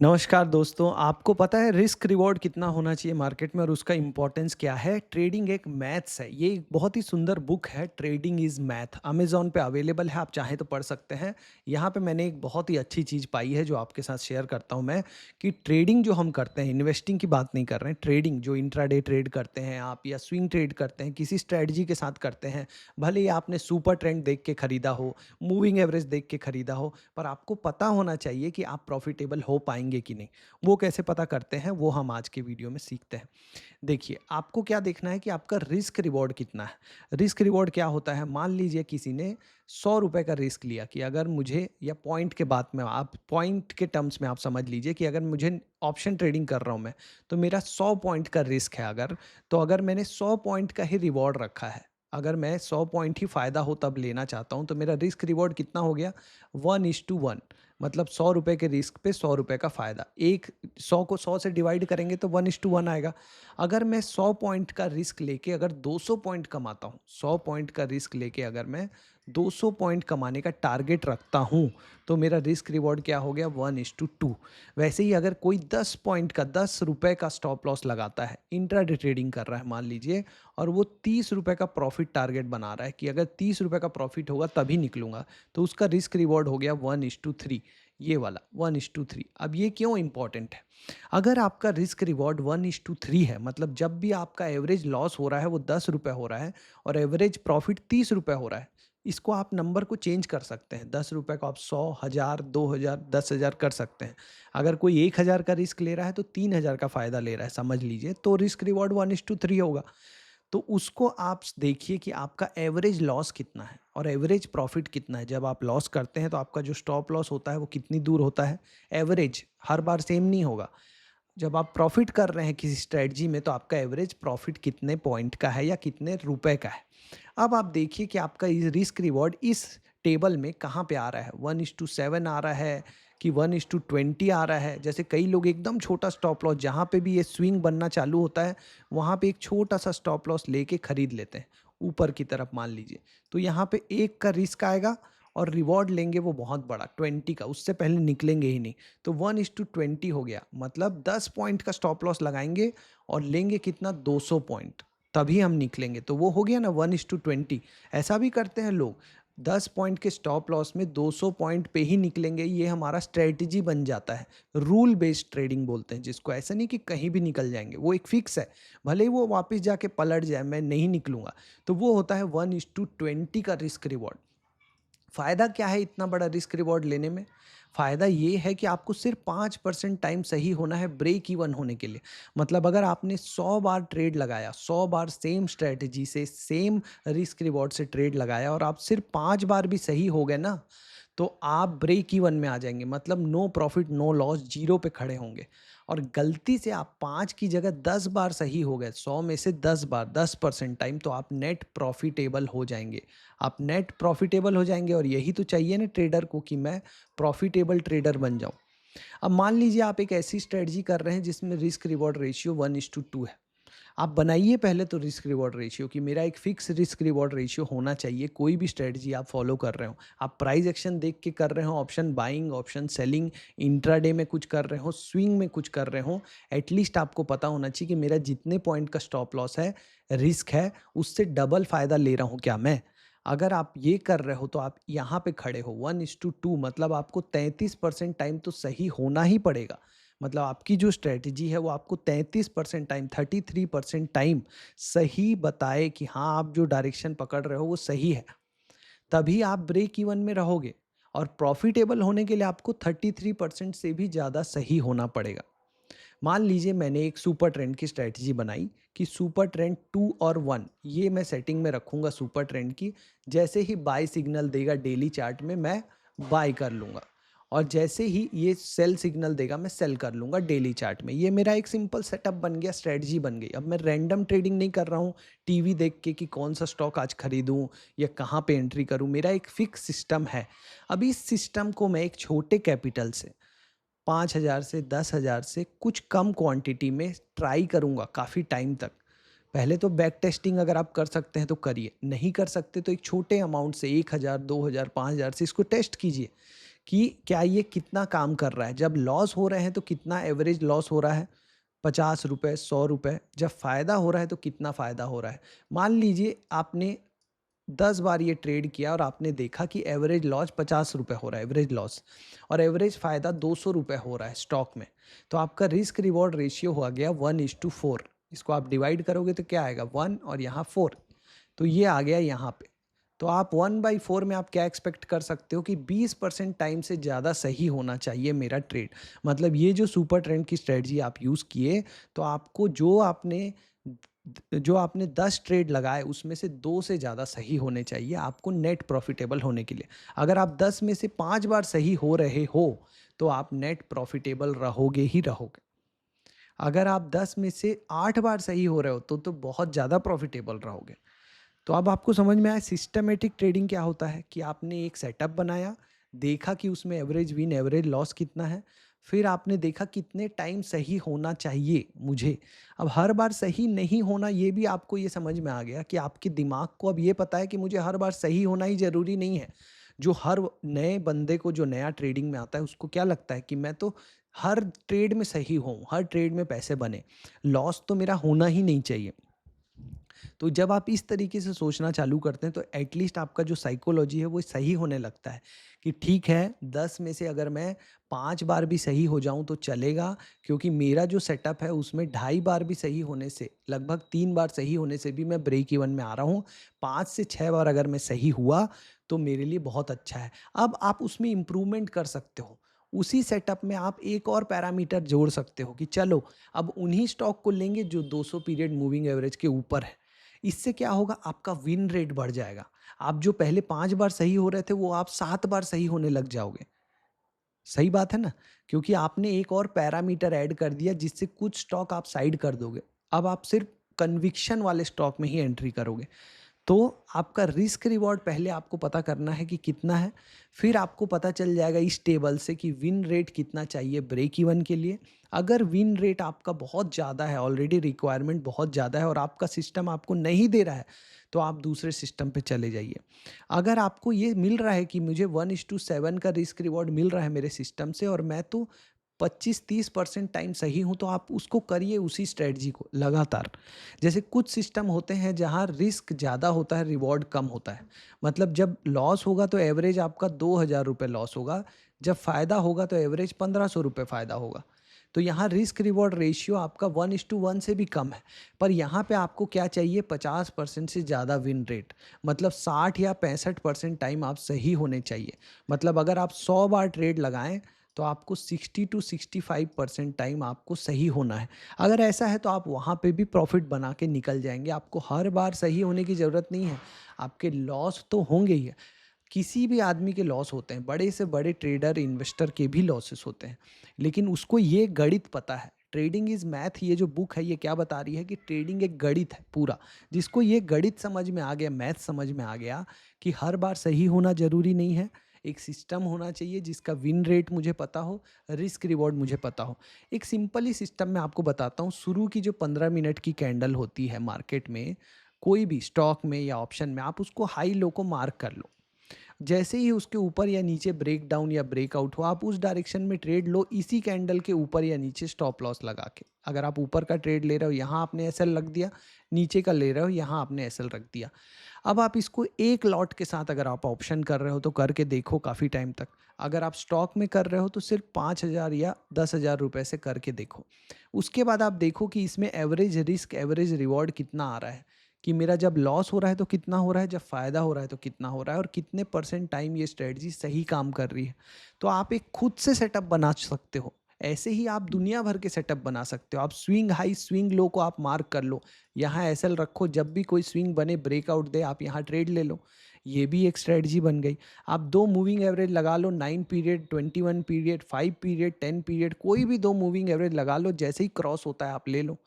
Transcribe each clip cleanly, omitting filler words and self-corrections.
नमस्कार दोस्तों, आपको पता है रिस्क रिवॉर्ड कितना होना चाहिए मार्केट में और उसका इम्पोर्टेंस क्या है? ट्रेडिंग एक मैथ्स है। ये एक बहुत ही सुंदर बुक है, ट्रेडिंग इज़ मैथ। अमेज़न पे अवेलेबल है, आप चाहें तो पढ़ सकते हैं। यहाँ पे मैंने एक बहुत ही अच्छी चीज़ पाई है जो आपके साथ शेयर करता हूँ मैं, कि ट्रेडिंग जो हम करते हैं, इन्वेस्टिंग की बात नहीं कर रहे हैं, ट्रेडिंग जो इंट्राडे ट्रेड करते हैं आप या स्विंग ट्रेड करते हैं, किसी स्ट्रैटेजी के साथ करते हैं। भले ही आपने सुपर ट्रेंड देख के खरीदा हो, मूविंग एवरेज देख के खरीदा हो, पर आपको पता होना चाहिए कि आप प्रॉफिटेबल हो पाएँगे कि नहीं। वो कैसे पता करते हैं, वो हम आज के वीडियो में सीखते हैं। देखिए, आपको क्या देखना है कि आपका रिस्क रिवॉर्ड कितना है। रिस्क रिवॉर्ड क्या होता है? मान लीजिए किसी ने ₹100 का रिस्क लिया कि अगर मुझे, या पॉइंट के बात में आप पॉइंट के टर्म्स में आप समझ लीजिए कि अगर मुझे ऑप्शन ट्रेडिंग कर रहा हूँ मैं, तो मेरा 100 पॉइंट का रिस्क है अगर, तो अगर मैंने 100 पॉइंट का ही रिवॉर्ड रखा है, अगर मैं 100 पॉइंट ही फ़ायदा हो तब लेना चाहता हूँ, तो मेरा रिस्क रिवॉर्ड कितना हो गया? 1:1, मतलब ₹100 के रिस्क पे ₹100 का फ़ायदा। एक 100 को 100 से डिवाइड करेंगे तो 1:1 आएगा। अगर मैं 100 पॉइंट का रिस्क लेके अगर 200 पॉइंट कमाता हूँ, 100 पॉइंट का रिस्क लेके अगर मैं 200 पॉइंट कमाने का टारगेट रखता हूँ, तो मेरा रिस्क रिवॉर्ड क्या हो गया? 1:2। वैसे ही अगर कोई 10 पॉइंट का ₹10 का स्टॉप लॉस लगाता है, इंट्राडे ट्रेडिंग कर रहा है मान लीजिए, और वो ₹30 का प्रॉफिट टारगेट बना रहा है कि अगर ₹30 का प्रॉफिट होगा तभी निकलूँगा, तो उसका रिस्क रिवॉर्ड हो गया 1:3, ये वाला 1:3। अब ये क्यों इम्पोर्टेंट है? अगर आपका रिस्क रिवॉर्ड 1:3 है, मतलब जब भी आपका एवरेज लॉस हो रहा है वो ₹10 हो रहा है और एवरेज प्रॉफिट ₹30 हो रहा है, इसको आप नंबर को चेंज कर सकते हैं। ₹10 को आप 100, 1000, 2000, 10,000 कर सकते हैं। अगर कोई 1000 का रिस्क ले रहा है तो 3000 का फ़ायदा ले रहा है, समझ लीजिए, तो रिस्क रिवॉर्ड 1:3 होगा। तो उसको आप देखिए कि आपका एवरेज लॉस कितना है और एवरेज प्रॉफिट कितना है। जब आप लॉस करते हैं तो आपका जो स्टॉप लॉस होता है वो कितनी दूर होता है? एवरेज हर बार सेम नहीं होगा। जब आप प्रॉफिट कर रहे हैं किसी स्ट्रेटजी में, तो आपका एवरेज प्रॉफिट कितने पॉइंट का है या कितने रुपए का है। अब आप देखिए कि आपका रिस्क रिवॉर्ड इस टेबल में कहाँ पे आ रहा है? 1:7 आ रहा है कि 1:20 आ रहा है? जैसे कई लोग एकदम छोटा स्टॉप लॉस, जहाँ पे भी ये स्विंग बनना चालू होता है, वहाँ पे एक छोटा सा स्टॉप लॉस लेके खरीद लेते हैं, ऊपर की तरफ मान लीजिए। तो यहाँ पे 1 का रिस्क आएगा और रिवॉर्ड लेंगे वो बहुत बड़ा 20 का, उससे पहले निकलेंगे ही नहीं। तो 1:20 हो गया, मतलब 10 पॉइंट का स्टॉप लॉस लगाएँगे और लेंगे कितना? 200 पॉइंट, तभी हम निकलेंगे। तो वो हो गया ना 1:20। ऐसा भी करते हैं लोग, 10 पॉइंट के स्टॉप लॉस में 200 पॉइंट पे ही निकलेंगे, ये हमारा स्ट्रैटेजी बन जाता है। रूल बेस्ड ट्रेडिंग बोलते हैं जिसको, ऐसा नहीं कि कहीं भी निकल जाएँगे, वो एक फिक्स है। भले ही वो वापस जाके पलट जाए, मैं नहीं निकलूँगा। तो वो होता है 1:20 का रिस्क रिवॉर्ड। फ़ायदा क्या है इतना बड़ा रिस्क रिवॉर्ड लेने में? फ़ायदा ये है कि आपको सिर्फ 5% टाइम सही होना है ब्रेक इवन होने के लिए। मतलब अगर आपने 100 बार ट्रेड लगाया, 100 बार सेम स्ट्रैटेजी से, सेम रिस्क रिवॉर्ड से ट्रेड लगाया और आप सिर्फ 5 बार भी सही हो गए ना, तो आप ब्रेक इवन में आ जाएँगे, मतलब no profit, no loss, zero पे खड़े होंगे। और गलती से आप 5 की जगह 10 बार सही हो गए, 100 में से 10 बार, 10% टाइम, तो आप नेट प्रॉफ़िटेबल हो जाएँगे। आप नेट प्रॉफ़िटेबल हो जाएँगे और यही तो चाहिए ना ट्रेडर को, कि मैं प्रॉफ़िटेबल ट्रेडर बन जाऊँ। अब मान लीजिए आप एक ऐसी स्ट्रैटेजी कर रहे हैं जिसमें रिस्क रिवॉर्ड रेशियो 1:2 है। आप बनाइए पहले तो रिस्क रिवॉर्ड रेशियो, कि मेरा एक फिक्स रिस्क रिवॉर्ड रेशियो होना चाहिए, कोई भी स्ट्रेटजी आप फॉलो कर रहे हो। आप प्राइस एक्शन देख के कर रहे हो, option buying, option selling, intraday में कुछ कर रहे हो, स्विंग में कुछ कर रहे हो, एटलीस्ट आपको पता होना चाहिए कि मेरा जितने पॉइंट का स्टॉप लॉस है, रिस्क है, उससे डबल फ़ायदा ले रहा हूँ क्या मैं? अगर आप ये कर रहे हो तो आप यहाँ पे खड़े हो 1:2, मतलब आपको 33% टाइम तो सही होना ही पड़ेगा। मतलब आपकी जो स्ट्रैटेजी है वो आपको 33% टाइम, 33% टाइम सही बताए कि हाँ, आप जो डायरेक्शन पकड़ रहे हो वो सही है। तभी आप ब्रेक इवन में रहोगे, और प्रॉफिटेबल होने के लिए आपको 33% से भी ज़्यादा सही होना पड़ेगा। मान लीजिए मैंने एक सुपर ट्रेंड की स्ट्रैटेजी बनाई कि सुपर ट्रेंड 2 और 1, ये मैं सेटिंग में रखूँगा सुपर ट्रेंड की। जैसे ही बाय सिग्नल देगा डेली चार्ट में, मैं बाय कर लूँगा, और जैसे ही ये सेल सिग्नल देगा मैं सेल कर लूँगा डेली चार्ट में। ये मेरा एक सिंपल सेटअप बन गया, स्ट्रैटेजी बन गई। अब मैं रैंडम ट्रेडिंग नहीं कर रहा हूँ टीवी देख के कि कौन सा स्टॉक आज खरीदूँ या कहाँ पे एंट्री करूँ। मेरा एक फिक्स सिस्टम है। अब इस सिस्टम को मैं एक छोटे कैपिटल से, 5,000 से 10,000 से कुछ कम क्वांटिटी में ट्राई करूँगा काफ़ी टाइम तक। पहले तो बैक टेस्टिंग अगर आप कर सकते हैं तो करिए, नहीं कर सकते तो एक छोटे अमाउंट से 1,000, 2,000, 5,000 से इसको टेस्ट कीजिए कि क्या ये कितना काम कर रहा है। जब लॉस हो रहे हैं तो कितना एवरेज लॉस हो रहा है, ₹50, ₹100। जब फ़ायदा हो रहा है तो कितना फ़ायदा हो रहा है। मान लीजिए आपने 10 बार ये ट्रेड किया और आपने देखा कि एवरेज लॉस ₹50 हो रहा है, एवरेज लॉस, और एवरेज फ़ायदा ₹200 हो रहा है स्टॉक में। तो आपका रिस्क रिवॉर्ड रेशियो हो गया 1:4। इसको आप डिवाइड करोगे तो क्या आएगा, 1 और यहाँ 4। तो ये आ गया यहाँ पे। तो आप 1/4 में आप क्या एक्सपेक्ट कर सकते हो कि 20% टाइम से ज़्यादा सही होना चाहिए मेरा ट्रेड। मतलब ये जो सुपर ट्रेंड की स्ट्रेटजी आप यूज़ किए, तो आपको जो आपने 10 ट्रेड लगाए उसमें से 2 से ज़्यादा सही होने चाहिए आपको नेट प्रॉफिटेबल होने के लिए। अगर आप 10 में से 5 बार सही हो रहे हो, तो आप नेट प्रॉफिटेबल रहोगे ही रहोगे। अगर आप 10 में से 8 बार सही हो रहे हो, तो बहुत ज़्यादा प्रॉफिटेबल रहोगे। तो अब आपको समझ में आया सिस्टमैटिक ट्रेडिंग क्या होता है, कि आपने एक सेटअप बनाया, देखा कि उसमें एवरेज विन एवरेज लॉस कितना है, फिर आपने देखा कितने टाइम सही होना चाहिए मुझे। अब हर बार सही नहीं होना, ये भी आपको ये समझ में आ गया कि आपके दिमाग को अब ये पता है कि मुझे हर बार सही होना ही ज़रूरी नहीं है। जो हर नए बंदे को जो नया ट्रेडिंग में आता है उसको क्या लगता है कि मैं तो हर ट्रेड में सही हूँ, हर ट्रेड में पैसे बने, लॉस तो मेरा होना ही नहीं चाहिए। तो जब आप इस तरीके से सोचना चालू करते हैं तो एटलीस्ट आपका जो साइकोलॉजी है वो सही होने लगता है, कि ठीक है 10 में से अगर मैं 5 बार भी सही हो जाऊं तो चलेगा, क्योंकि मेरा जो सेटअप है उसमें 2.5 बार भी सही होने से, लगभग 3 बार सही होने से भी मैं ब्रेक इवन में आ रहा हूँ। 5 से 6 बार अगर मैं सही हुआ तो मेरे लिए बहुत अच्छा है। अब आप उसमें इम्प्रूवमेंट कर सकते हो। उसी सेटअप में आप एक और पैरामीटर जोड़ सकते हो कि चलो अब उन्हीं स्टॉक को लेंगे जो 200 पीरियड मूविंग एवरेज के ऊपर है। इससे क्या होगा, आपका विन रेट बढ़ जाएगा। आप जो पहले 5 बार सही हो रहे थे वो आप 7 बार सही होने लग जाओगे। सही बात है ना? क्योंकि आपने एक और पैरामीटर ऐड कर दिया जिससे कुछ स्टॉक आप साइड कर दोगे। अब आप सिर्फ कन्विक्शन वाले स्टॉक में ही एंट्री करोगे। तो आपका रिस्क रिवॉर्ड पहले आपको पता करना है कि कितना है, फिर आपको पता चल जाएगा इस टेबल से कि विन रेट कितना चाहिए ब्रेक इवन के लिए। अगर विन रेट आपका बहुत ज़्यादा है, ऑलरेडी रिक्वायरमेंट बहुत ज़्यादा है और आपका सिस्टम आपको नहीं दे रहा है, तो आप दूसरे सिस्टम पे चले जाइए। अगर आपको ये मिल रहा है कि मुझे 1:7 का रिस्क रिवॉर्ड मिल रहा है मेरे सिस्टम से और मैं तो 25-30% टाइम सही हूँ, तो आप उसको करिए, उसी स्ट्रेटजी को लगातार। जैसे कुछ सिस्टम होते हैं जहाँ रिस्क ज़्यादा होता है, रिवॉर्ड कम होता है। मतलब जब लॉस होगा तो एवरेज आपका ₹2000 लॉस होगा, जब फ़ायदा होगा तो एवरेज ₹1500 फ़ायदा होगा। तो यहाँ रिस्क रिवॉर्ड रेशियो आपका 1:1 से भी कम है। पर यहाँ पे आपको क्या चाहिए, 50% से ज़्यादा विन रेट। मतलब 60 या 65% टाइम आप सही होने चाहिए। मतलब अगर आप 100 बार ट्रेड लगाएं तो आपको 60 टू 65% टाइम आपको सही होना है। अगर ऐसा है तो आप वहाँ पे भी प्रॉफिट बना के निकल जाएंगे। आपको हर बार सही होने की ज़रूरत नहीं है। आपके लॉस तो होंगे ही। किसी भी आदमी के लॉस होते हैं, बड़े से बड़े ट्रेडर इन्वेस्टर के भी लॉसेस होते हैं, लेकिन उसको ये गणित पता है। ट्रेडिंग इज मैथ, ये जो बुक है ये क्या बता रही है कि ट्रेडिंग एक गणित है पूरा। जिसको ये गणित समझ में आ गया, मैथ समझ में आ गया कि हर बार सही होना जरूरी नहीं है, एक सिस्टम होना चाहिए जिसका विन रेट मुझे पता हो, रिस्क रिवॉर्ड मुझे पता हो। एक सिंपल ही सिस्टम मैं आपको बताता हूँ। शुरू की जो 15 मिनट की कैंडल होती है मार्केट में, कोई भी स्टॉक में या ऑप्शन में, आप उसको हाई लो को मार्क कर लो। जैसे ही उसके ऊपर या नीचे ब्रेक डाउन या ब्रेकआउट हो, आप उस डायरेक्शन में ट्रेड लो, इसी कैंडल के ऊपर या नीचे स्टॉप लॉस लगा के। अगर आप ऊपर का ट्रेड ले रहे हो यहाँ आपने एसएल रख दिया, नीचे का ले रहे हो यहाँ आपने एसएल रख दिया। अब आप इसको एक लॉट के साथ अगर आप ऑप्शन कर रहे हो तो करके देखो काफ़ी टाइम तक। अगर आप स्टॉक में कर रहे हो तो सिर्फ 5,000 या 10,000 रुपये से करके देखो। उसके बाद आप देखो कि इसमें एवरेज रिस्क एवरेज रिवॉर्ड कितना आ रहा है, कि मेरा जब लॉस हो रहा है तो कितना हो रहा है, जब फ़ायदा हो रहा है तो कितना हो रहा है, और कितने परसेंट टाइम ये स्ट्रेटजी सही काम कर रही है। तो आप एक खुद से सेटअप बना सकते हो। ऐसे ही आप दुनिया भर के सेटअप बना सकते हो। आप स्विंग हाई स्विंग लो को आप मार्क कर लो, यहाँ एसएल रखो, जब भी कोई स्विंग बने ब्रेकआउट दे आप यहाँ ट्रेड ले लो। ये भी एक स्ट्रेटजी बन गई। आप 2 मूविंग एवरेज लगा लो, 9 पीरियड, 21 पीरियड, 5 पीरियड, 10 पीरियड, कोई भी 2 मूविंग एवरेज लगा लो, जैसे ही क्रॉस होता है आप ले लो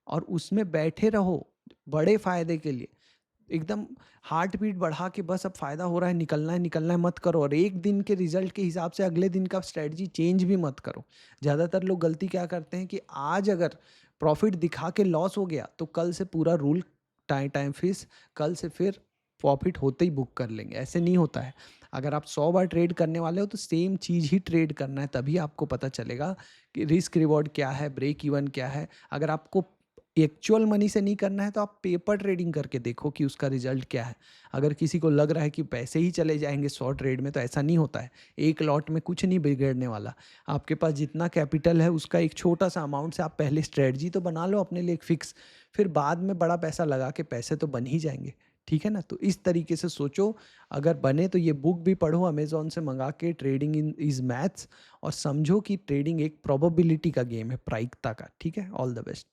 और उसमें बैठे रहो बड़े फायदे के लिए। एकदम हार्ट बीट बढ़ा के बस अब फ़ायदा हो रहा है, निकलना है मत करो, और एक दिन के रिजल्ट के हिसाब से अगले दिन का स्ट्रेटजी चेंज भी मत करो। ज़्यादातर लोग गलती क्या करते हैं कि आज अगर प्रॉफिट दिखा के लॉस हो गया तो कल से पूरा रूल टाइम टाइम फिक्स, कल से फिर प्रॉफिट होते ही बुक कर लेंगे, ऐसे नहीं होता है। अगर आप 100 बार ट्रेड करने वाले हो तो सेम चीज़ ही ट्रेड करना है, तभी आपको पता चलेगा कि रिस्क रिवॉर्ड क्या है, ब्रेक इवन क्या है। अगर आपको एक्चुअल मनी से नहीं करना है तो आप पेपर ट्रेडिंग करके देखो कि उसका रिजल्ट क्या है। अगर किसी को लग रहा है कि पैसे ही चले जाएँगे 100 ट्रेड में, तो ऐसा नहीं होता है। एक लॉट में कुछ नहीं बिगड़ने वाला। आपके पास जितना कैपिटल है उसका एक छोटा-सा अमाउंट से आप पहले स्ट्रेटजी तो बना लो अपने लिए एक फिक्स, फिर बाद में बड़ा पैसा लगा के पैसे तो बन ही जाएँगे। ठीक है ना? तो इस तरीके से सोचो, अगर बने तो ये बुक भी पढ़ो अमेज़न से मँगा के, ट्रेडिंग इन इज़ मैथ्स, और समझो कि ट्रेडिंग एक प्रोबेबिलिटी का गेम है, प्रायिकता का। ठीक है? All the best.